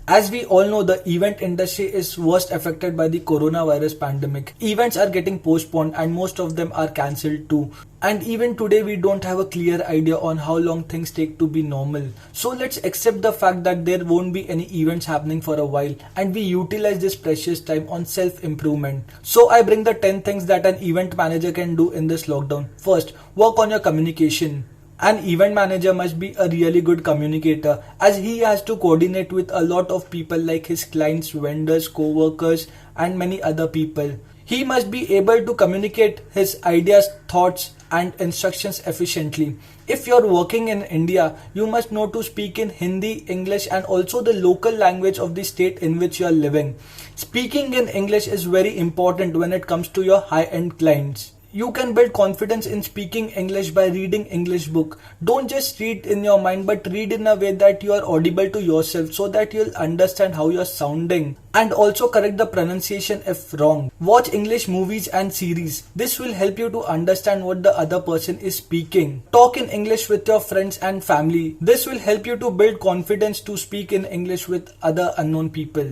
As we all know, the event industry is worst affected by the coronavirus pandemic. Events are getting postponed and most of them are cancelled too. And even today we don't have a clear idea on how long things take to be normal. So let's accept the fact that there won't be any events happening for a while and we utilize this precious time on self-improvement. So I bring the 10 things that an event manager can do in this lockdown. First, work on your communication. An event manager must be a really good communicator as he has to coordinate with a lot of people like his clients, vendors, co-workers and many other people. He must be able to communicate his ideas, thoughts and instructions efficiently. If you're working in India, you must know to speak in Hindi, English and also the local language of the state in which you are living. Speaking in English is very important when it comes to your high-end clients. You can build confidence in speaking English by reading English book. Don't just read in your mind but read in a way that you are audible to yourself so that you'll understand how you're sounding. And also correct the pronunciation if wrong. Watch English movies and series. This will help you to understand what the other person is speaking. Talk in English with your friends and family. This will help you to build confidence to speak in English with other unknown people.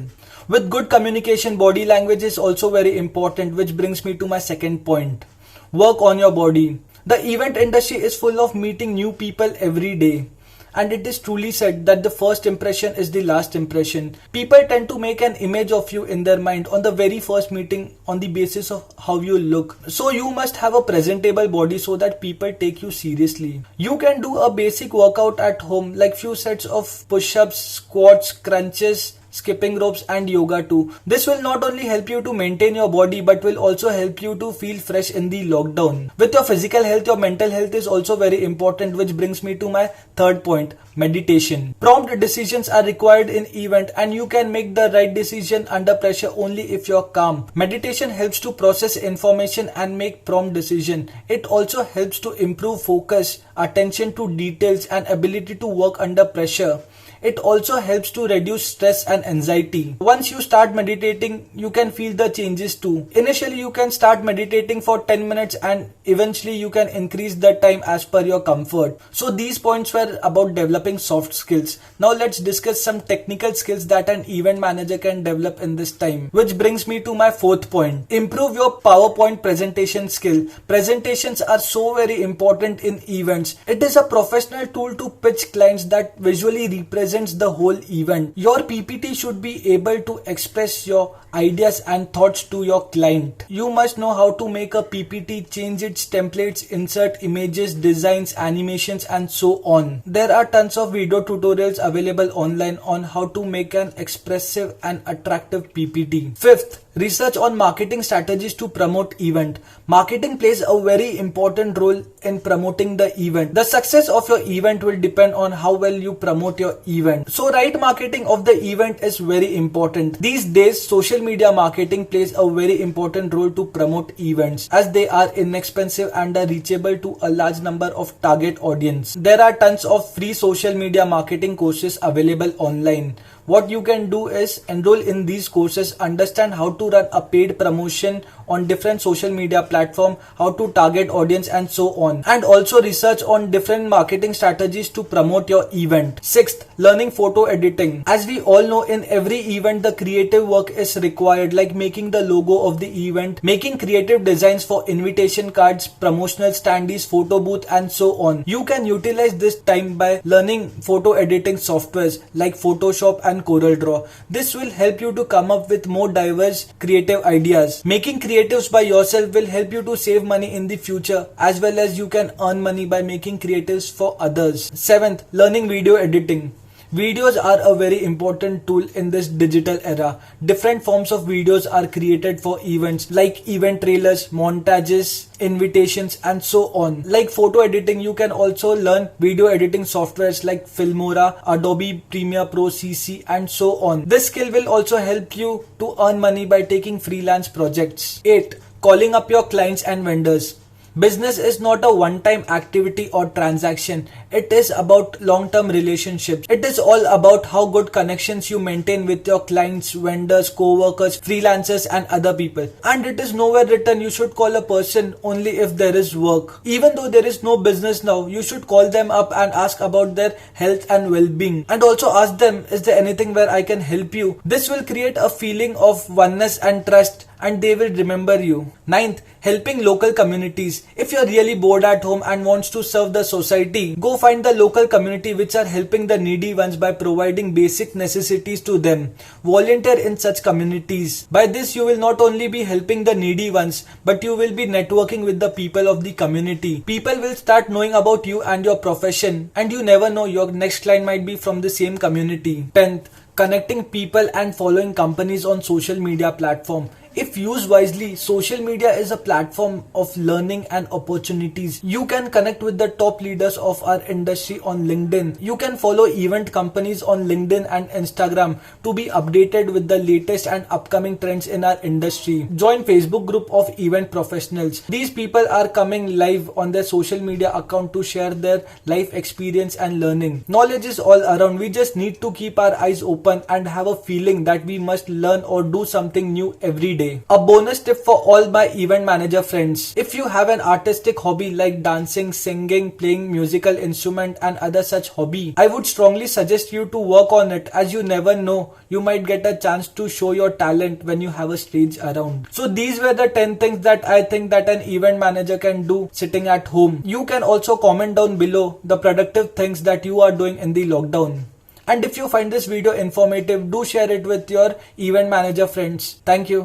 With good communication, body language is also very important, which brings me to my second point. Work on your body. The event industry is full of meeting new people every day. And it is truly said that the first impression is the last impression. People tend to make an image of you in their mind on the very first meeting on the basis of how you look. So you must have a presentable body so that people take you seriously. You can do a basic workout at home like few sets of push-ups, squats, crunches, skipping ropes and yoga too. This will not only help you to maintain your body but will also help you to feel fresh in the lockdown. With your physical health, your mental health is also very important, which brings me to my third point, meditation. Prompt decisions are required in event and you can make the right decision under pressure only if you're calm. Meditation helps to process information and make prompt decision. It also helps to improve focus, attention to details and ability to work under pressure. It also helps to reduce stress and anxiety. Once you start meditating, you can feel the changes too. Initially, you can start meditating for 10 minutes and eventually you can increase the time as per your comfort. So these points were about developing soft skills. Now let's discuss some technical skills that an event manager can develop in this time. Which brings me to my fourth point. Improve your PowerPoint presentation skill. Presentations are so very important in events. It is a professional tool to pitch clients that visually represent the whole event. Your PPT should be able to express your ideas and thoughts to your client. You must know how to make a PPT, change its templates, insert images, designs, animations and so on. There are tons of video tutorials available online on how to make an expressive and attractive PPT. Fifth, research on marketing strategies to promote event. Marketing plays a very important role in promoting the event. The success of your event will depend on how well you promote your event. So right marketing of the event is very important. These days social media marketing plays a very important role to promote events as they are inexpensive and are reachable to a large number of target audience. There are tons of free social media marketing courses available online. What you can do is enroll in these courses, understand how to run a paid promotion on different social media platform, how to target audience and so on. And also research on different marketing strategies to promote your event. Sixth, learning photo editing. As we all know, in every event the creative work is required, like making the logo of the event, making creative designs for invitation cards, promotional standees, photo booth and so on. You can utilize this time by learning photo editing softwares like Photoshop and CorelDRAW. This will help you to come up with more diverse creative ideas. Making creatives by yourself will help you to save money in the future as well as you can earn money by making creatives for others. Seventh, learning video editing. Videos are a very important tool in this digital era. Different forms of videos are created for events like event trailers, montages, invitations and so on. Like photo editing, you can also learn video editing softwares like Filmora, Adobe Premiere Pro CC and so on. This skill will also help you to earn money by taking freelance projects. 8. Calling up your clients and vendors. Business is not a one-time activity or transaction. It is about long-term relationships. It is all about how good connections you maintain with your clients, vendors, co-workers, freelancers and other people. And it is nowhere written you should call a person only if there is work. Even though there is no business now, you should call them up and ask about their health and well-being. And also ask them, is there anything where I can help you? This will create a feeling of oneness and trust, and they will remember you. Ninth, helping local communities. If you're really bored at home and wants to serve the society, go find the local community which are helping the needy ones by providing basic necessities to them. Volunteer in such communities. By this you will not only be helping the needy ones, but you will be networking with the people of the community. People will start knowing about you and your profession, and you never know, your next client might be from the same community. 10th, connecting people and following companies on social media platform. If used wisely, social media is a platform of learning and opportunities. You can connect with the top leaders of our industry on LinkedIn. You can follow event companies on LinkedIn and Instagram to be updated with the latest and upcoming trends in our industry. Join Facebook group of event professionals. These people are coming live on their social media account to share their life experience and learning. Knowledge is all around. We just need to keep our eyes open and have a feeling that we must learn or do something new every day. A bonus tip for all my event manager friends. If you have an artistic hobby like dancing, singing, playing musical instrument and other such hobby, I would strongly suggest you to work on it, as you never know, you might get a chance to show your talent when you have a stage around. So these were the 10 things that I think that an event manager can do sitting at home. You can also comment down below the productive things that you are doing in the lockdown. And if you find this video informative, do share it with your event manager friends. Thank you.